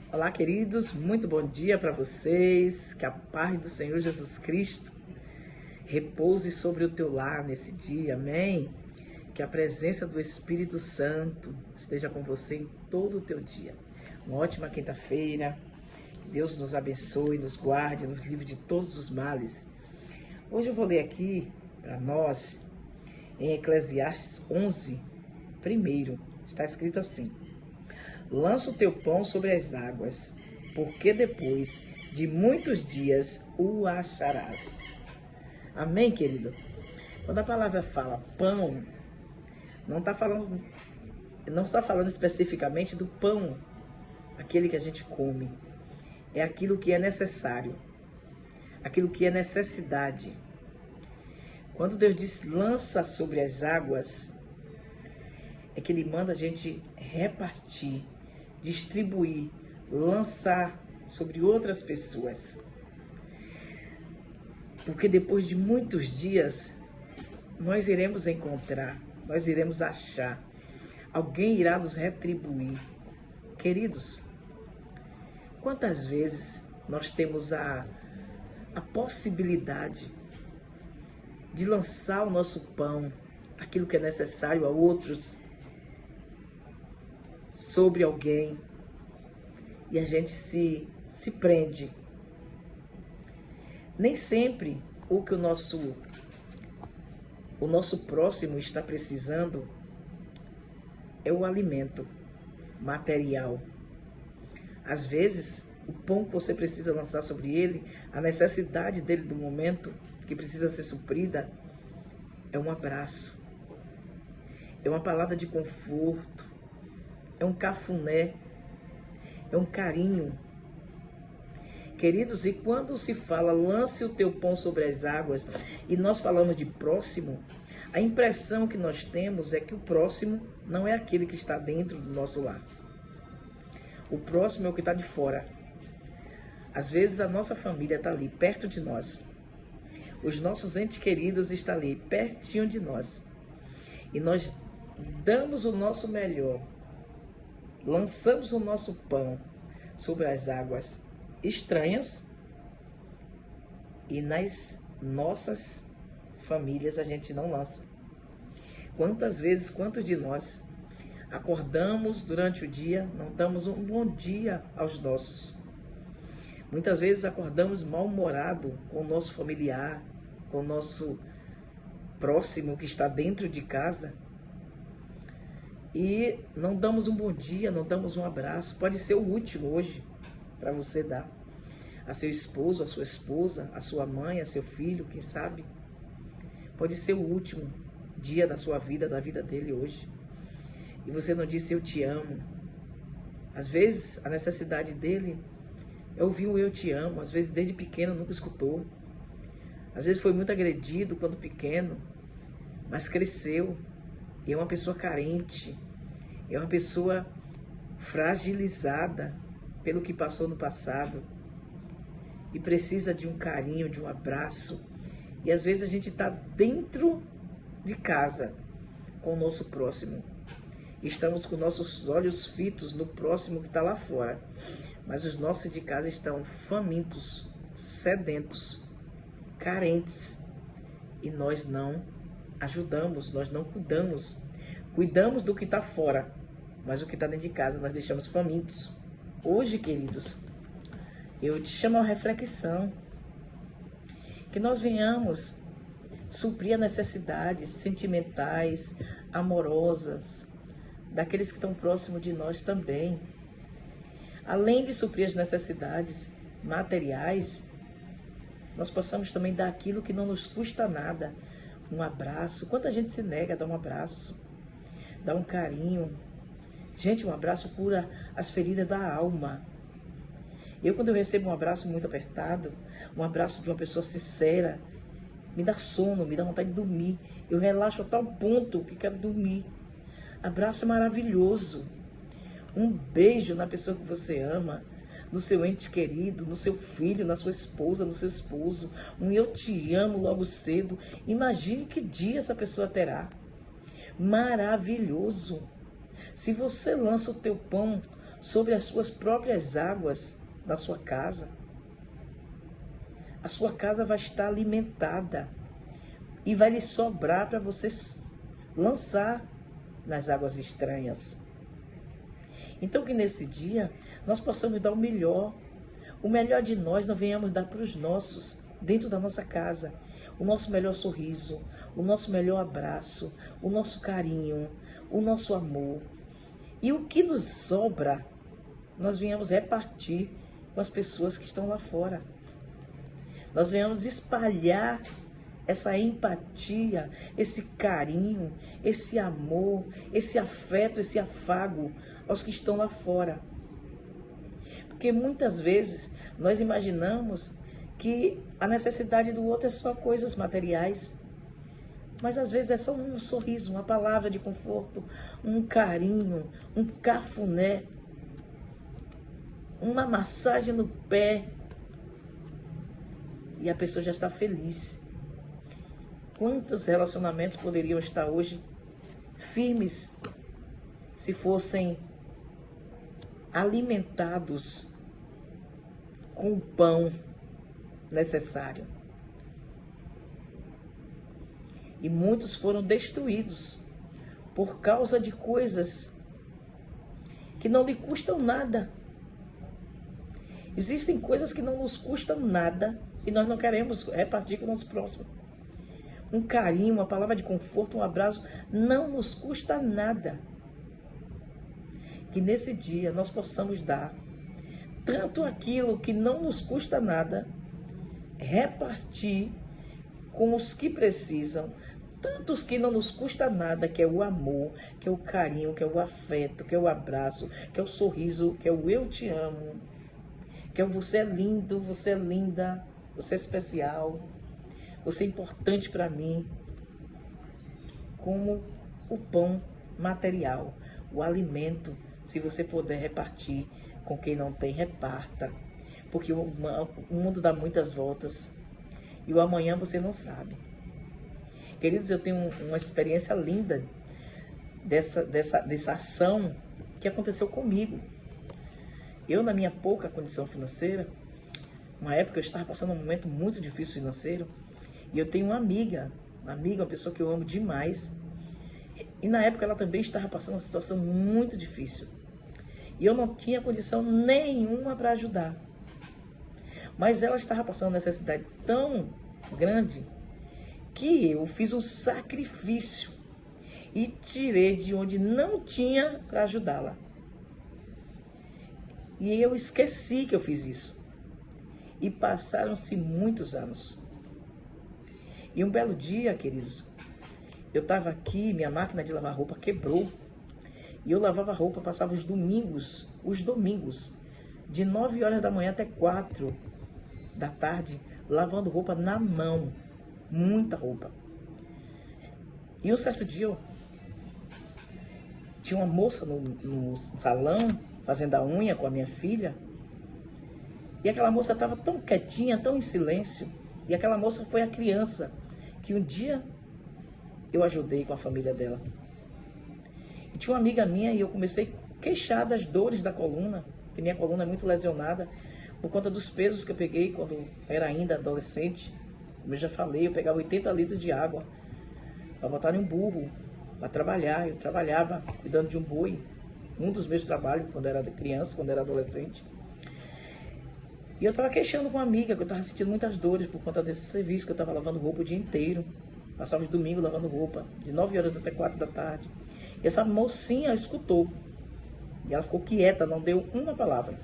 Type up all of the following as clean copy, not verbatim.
Olá, queridos, muito bom dia para vocês. Que a paz do Senhor Jesus Cristo repouse sobre o teu lar nesse dia, amém? Que a presença do Espírito Santo esteja com você em todo o teu dia. Uma ótima quinta-feira. Deus nos abençoe, nos guarde, nos livre de todos os males. Hoje eu vou ler aqui para nós em Eclesiastes 11, primeiro. Está escrito assim: lança o teu pão sobre as águas, porque depois de muitos dias o acharás. Amém, querido? Quando a palavra fala pão, não está falando especificamente do pão, aquele que a gente come. É aquilo que é necessário, aquilo que é necessidade. Quando Deus diz lança sobre as águas, é que Ele manda a gente repartir, distribuir, lançar sobre outras pessoas. Porque depois de muitos dias, nós iremos encontrar, nós iremos achar, alguém irá nos retribuir. Queridos, quantas vezes nós temos a possibilidade de lançar o nosso pão, aquilo que é necessário a outros, sobre alguém, e a gente se prende. Nem sempre o que o nosso próximo está precisando é o alimento material. Às vezes, o pão que você precisa lançar sobre ele, a necessidade dele do momento, que precisa ser suprida, é um abraço, é uma palavra de conforto, é um cafuné, é um carinho. Queridos, e quando se fala lance o teu pão sobre as águas, e nós falamos de próximo, a impressão que nós temos é que o próximo não é aquele que está dentro do nosso lar. O próximo é o que está de fora. Às vezes a nossa família está ali, perto de nós. Os nossos entes queridos estão ali, pertinho de nós. E nós damos o nosso melhor. Lançamos o nosso pão sobre as águas estranhas, e nas nossas famílias a gente não lança. Quantas vezes, quantos de nós acordamos durante o dia, não damos um bom dia aos nossos? Muitas vezes acordamos mal-humorado com o nosso familiar, com o nosso próximo que está dentro de casa, e não damos um bom dia, não damos um abraço. Pode ser o último hoje para você dar a seu esposo, a sua esposa, a sua mãe, a seu filho, quem sabe. Pode ser o último dia da sua vida, da vida dele hoje. E você não disse eu te amo. Às vezes a necessidade dele é ouvir o eu te amo. Às vezes desde pequeno nunca escutou. Às vezes foi muito agredido quando pequeno, mas cresceu e é uma pessoa carente. É uma pessoa fragilizada pelo que passou no passado e precisa de um carinho, de um abraço. E às vezes a gente está dentro de casa com o nosso próximo. Estamos com nossos olhos fitos no próximo que está lá fora. Mas os nossos de casa estão famintos, sedentos, carentes. E nós não ajudamos, nós não cuidamos. Cuidamos do que está fora, mas o que está dentro de casa nós deixamos famintos. Hoje, queridos, eu te chamo a reflexão. Que nós venhamos suprir as necessidades sentimentais, amorosas, daqueles que estão próximos de nós também. Além de suprir as necessidades materiais, nós possamos também dar aquilo que não nos custa nada. Um abraço. Quanta gente se nega a dar um abraço, dar um carinho. Gente, um abraço cura as feridas da alma. Quando eu recebo um abraço muito apertado, um abraço de uma pessoa sincera, me dá sono, me dá vontade de dormir. Eu relaxo a tal ponto que quero dormir. Abraço é maravilhoso. Um beijo na pessoa que você ama, no seu ente querido, no seu filho, na sua esposa, no seu esposo. Um eu te amo logo cedo. Imagine que dia essa pessoa terá. Maravilhoso. Se você lança o teu pão sobre as suas próprias águas da sua casa. A sua casa vai estar alimentada e vai lhe sobrar para você lançar nas águas estranhas. Então que nesse dia nós possamos dar o melhor de nós venhamos dar para os nossos, dentro da nossa casa, o nosso melhor sorriso, o nosso melhor abraço, o nosso carinho, o nosso amor. E o que nos sobra, nós venhamos repartir com as pessoas que estão lá fora. Nós venhamos espalhar essa empatia, esse carinho, esse amor, esse afeto, esse afago aos que estão lá fora. Porque muitas vezes nós imaginamos que a necessidade do outro é só coisas materiais. Mas às vezes é só um sorriso, uma palavra de conforto, um carinho, um cafuné, uma massagem no pé. E a pessoa já está feliz. Quantos relacionamentos poderiam estar hoje firmes se fossem alimentados com o pão necessário? E muitos foram destruídos por causa de coisas que não lhe custam nada. Existem coisas que não nos custam nada e nós não queremos repartir com o nosso próximo. Um carinho, uma palavra de conforto, um abraço, não nos custa nada. Que nesse dia nós possamos dar tanto aquilo que não nos custa nada, repartir com os que precisam, tanto os que não nos custa nada, que é o amor, que é o carinho, que é o afeto, que é o abraço, que é o sorriso, que é o eu te amo, que é o você é lindo, você é linda, você é especial, você é importante para mim, como o pão material, o alimento. Se você puder repartir com quem não tem, reparta. Porque o mundo dá muitas voltas e o amanhã você não sabe. Queridos, eu tenho uma experiência linda dessa ação que aconteceu comigo. Eu, na minha pouca condição financeira, uma época eu estava passando um momento muito difícil financeiro, e eu tenho uma amiga, uma pessoa que eu amo demais, e na época ela também estava passando uma situação muito difícil. E eu não tinha condição nenhuma para ajudar. Mas ela estava passando uma necessidade tão grande que eu fiz um sacrifício e tirei de onde não tinha para ajudá-la. E eu esqueci que eu fiz isso. E passaram-se muitos anos. E um belo dia, queridos, eu estava aqui, minha máquina de lavar roupa quebrou. E eu lavava roupa, passava os domingos, de 9 horas da manhã até 4 da tarde, lavando roupa na mão, muita roupa. E um certo dia, tinha uma moça no salão, fazendo a unha com a minha filha, e aquela moça estava tão quietinha, tão em silêncio, e aquela moça foi a criança que um dia eu ajudei com a família dela. E tinha uma amiga minha e eu comecei a queixar das dores da coluna, que minha coluna é muito lesionada, por conta dos pesos que eu peguei quando era ainda adolescente. Como eu já falei, eu pegava 80 litros de água para botar em um burro, para trabalhar. Eu trabalhava cuidando de um boi, um dos meus trabalhos quando era criança, quando era adolescente. E eu estava queixando com uma amiga que eu estava sentindo muitas dores por conta desse serviço, que eu estava lavando roupa o dia inteiro. Passava os domingos lavando roupa, de 9 horas até 4 da tarde. E essa mocinha escutou. E ela ficou quieta, não deu uma palavra.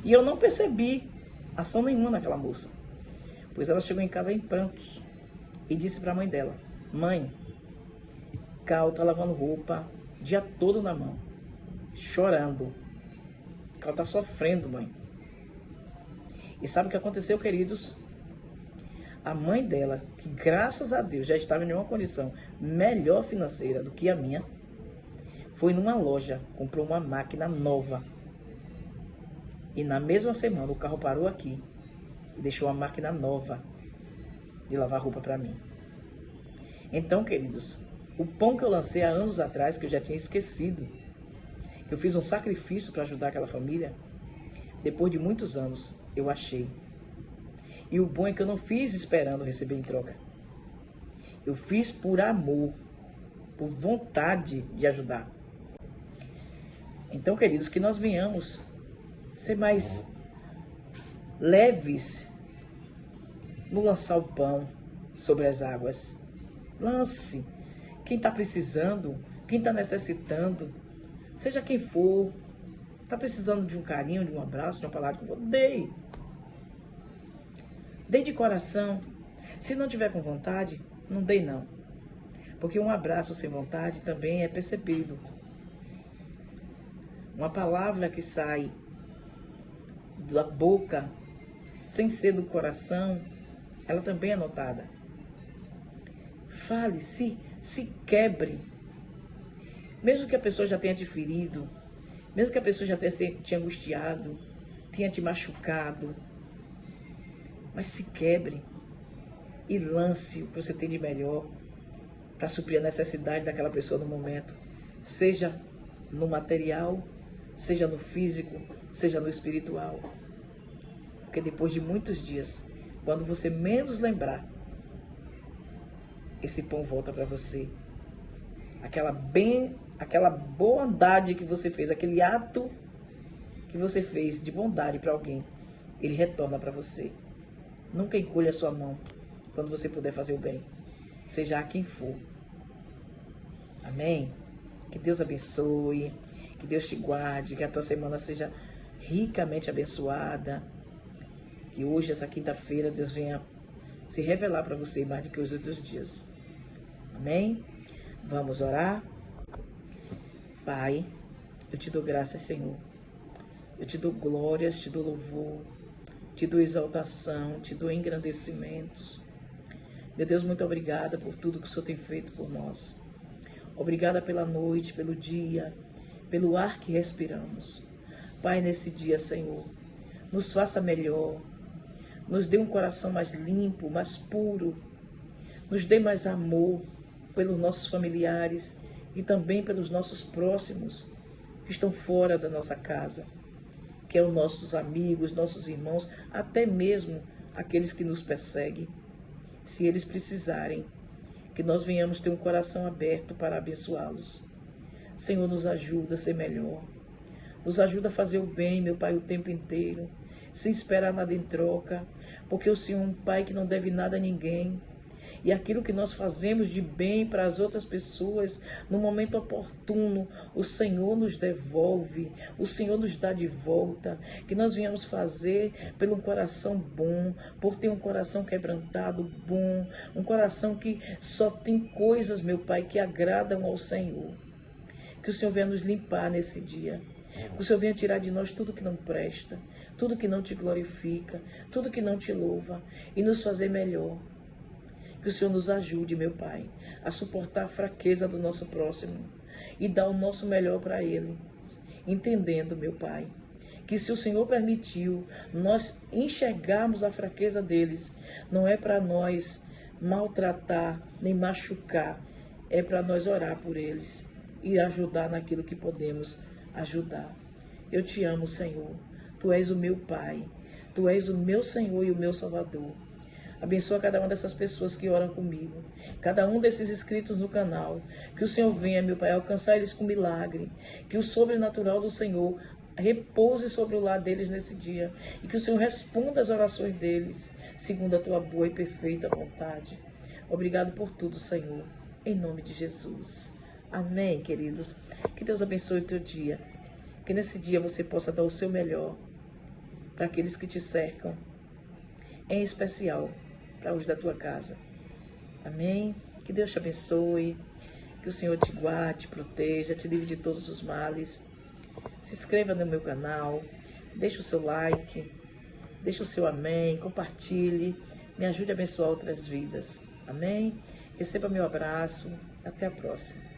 E eu não percebi ação nenhuma naquela moça. Pois ela chegou em casa em prantos e disse para a mãe dela: mãe, Cal tá lavando roupa o dia todo na mão, chorando. Cal tá sofrendo, mãe. E sabe o que aconteceu, queridos? A mãe dela, que graças a Deus já estava em uma condição melhor financeira do que a minha, foi numa loja, comprou uma máquina nova. E na mesma semana o carro parou aqui e deixou a máquina nova de lavar roupa para mim. Então, queridos, o pão que eu lancei há anos atrás, que eu já tinha esquecido, Eu fiz um sacrifício para ajudar aquela família. Depois de muitos anos, eu achei. E o bom é que eu não fiz esperando receber em troca. Eu fiz por amor, por vontade de ajudar. Então, queridos, que nós venhamos ser mais leves no lançar o pão sobre as águas. Lance. Quem está precisando, quem está necessitando, seja quem for, está precisando de um carinho, de um abraço, de uma palavra que eu vou, dei. Dei de coração. Se não tiver com vontade, não dei não. Porque um abraço sem vontade também é percebido. Uma palavra que sai da boca, sem ser do coração, ela também é notada. Fale, se quebre. Mesmo que a pessoa já tenha te ferido, mesmo que a pessoa já tenha te angustiado, tenha te machucado, mas se quebre e lance o que você tem de melhor para suprir a necessidade daquela pessoa no momento, seja no material, seja no físico, seja no espiritual. Porque depois de muitos dias, quando você menos lembrar, esse pão volta para você. Aquela bondade que você fez, aquele ato que você fez de bondade para alguém, ele retorna para você. Nunca encolha a sua mão quando você puder fazer o bem, seja a quem for. Amém? Que Deus abençoe, que Deus te guarde, que a tua semana seja ricamente abençoada, que hoje, essa quinta-feira, Deus venha se revelar para você mais do que os outros dias. Amém? Vamos orar? Pai, eu te dou graças, Senhor. Eu te dou glórias, te dou louvor, te dou exaltação, te dou engrandecimentos. Meu Deus, muito obrigada por tudo que o Senhor tem feito por nós. Obrigada pela noite, pelo dia, pelo ar que respiramos. Pai, nesse dia, Senhor, nos faça melhor, nos dê um coração mais limpo, mais puro, nos dê mais amor pelos nossos familiares e também pelos nossos próximos que estão fora da nossa casa, que é os nossos amigos, nossos irmãos, até mesmo aqueles que nos perseguem. Se eles precisarem, que nós venhamos ter um coração aberto para abençoá-los. Senhor, nos ajuda a ser melhor. Nos ajuda a fazer o bem, meu Pai, o tempo inteiro, sem esperar nada em troca, porque o Senhor é um Pai que não deve nada a ninguém. E aquilo que nós fazemos de bem para as outras pessoas, no momento oportuno, o Senhor nos devolve, o Senhor nos dá de volta. Que nós venhamos fazer pelo um coração bom, por ter um coração quebrantado, bom, um coração que só tem coisas, meu Pai, que agradam ao Senhor. Que o Senhor venha nos limpar nesse dia. Que o Senhor venha tirar de nós tudo que não presta, tudo que não te glorifica, tudo que não te louva e nos fazer melhor. Que o Senhor nos ajude, meu Pai, a suportar a fraqueza do nosso próximo e dar o nosso melhor para ele, entendendo, meu Pai, que se o Senhor permitiu nós enxergarmos a fraqueza deles, não é para nós maltratar nem machucar, é para nós orar por eles e ajudar naquilo que podemos ajudar. Eu te amo, Senhor. Tu és o meu Pai. Tu és o meu Senhor e o meu Salvador. Abençoa cada uma dessas pessoas que oram comigo. Cada um desses inscritos no canal. Que o Senhor venha, meu Pai, alcançar eles com milagre. Que o sobrenatural do Senhor repouse sobre o lar deles nesse dia. E que o Senhor responda às orações deles, segundo a tua boa e perfeita vontade. Obrigado por tudo, Senhor. Em nome de Jesus. Amém, queridos. Que Deus abençoe o teu dia. Que nesse dia você possa dar o seu melhor para aqueles que te cercam. Em especial para os da tua casa. Amém? Que Deus te abençoe. Que o Senhor te guarde, te proteja, te livre de todos os males. Se inscreva no meu canal. Deixe o seu like. Deixe o seu amém. Compartilhe. Me ajude a abençoar outras vidas. Amém? Receba meu abraço. Até a próxima.